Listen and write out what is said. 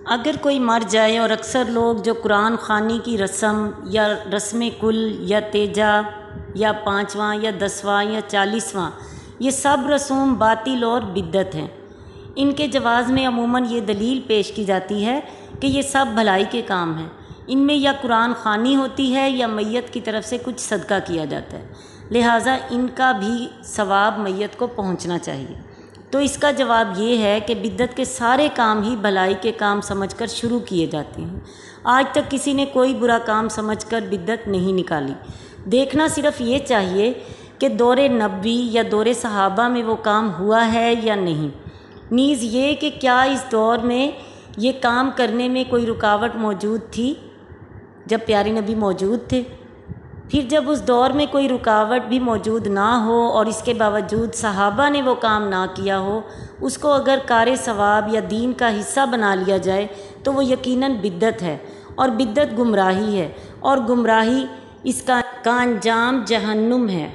اگر کوئی مر جائے اور اکثر لوگ جو قرآن خوانی کی رسم یا رسم کل یا تیجا یا 5واں یا 10واں یا 40واں یہ سب رسوم باطل اور بدعت ہیں، ان کے جواز میں عموماً یہ دلیل پیش کی جاتی ہے کہ یہ سب بھلائی کے کام ہیں، ان میں یا قرآن خوانی ہوتی ہے یا میت کی طرف سے کچھ صدقہ کیا جاتا ہے، لہٰذا ان کا بھی ثواب میت کو پہنچنا چاہیے۔ تو اس کا جواب یہ ہے کہ بدعت کے سارے کام ہی بھلائی کے کام سمجھ کر شروع کیے جاتے ہیں۔ آج تک کسی نے کوئی برا کام سمجھ کر بدعت نہیں نکالی۔ دیکھنا صرف یہ چاہیے کہ دور نبوی یا دور صحابہ میں وہ کام ہوا ہے یا نہیں، نیز یہ کہ کیا اس دور میں یہ کام کرنے میں کوئی رکاوٹ موجود تھی جب پیارے نبی موجود تھے۔ پھر جب اس دور میں کوئی رکاوٹ بھی موجود نہ ہو اور اس کے باوجود صحابہ نے وہ کام نہ کیا ہو، اس کو اگر کار ثواب یا دین کا حصہ بنا لیا جائے تو وہ یقیناً بدعت ہے، اور بدعت گمراہی ہے، اور گمراہی اس کا انجام جہنم ہے۔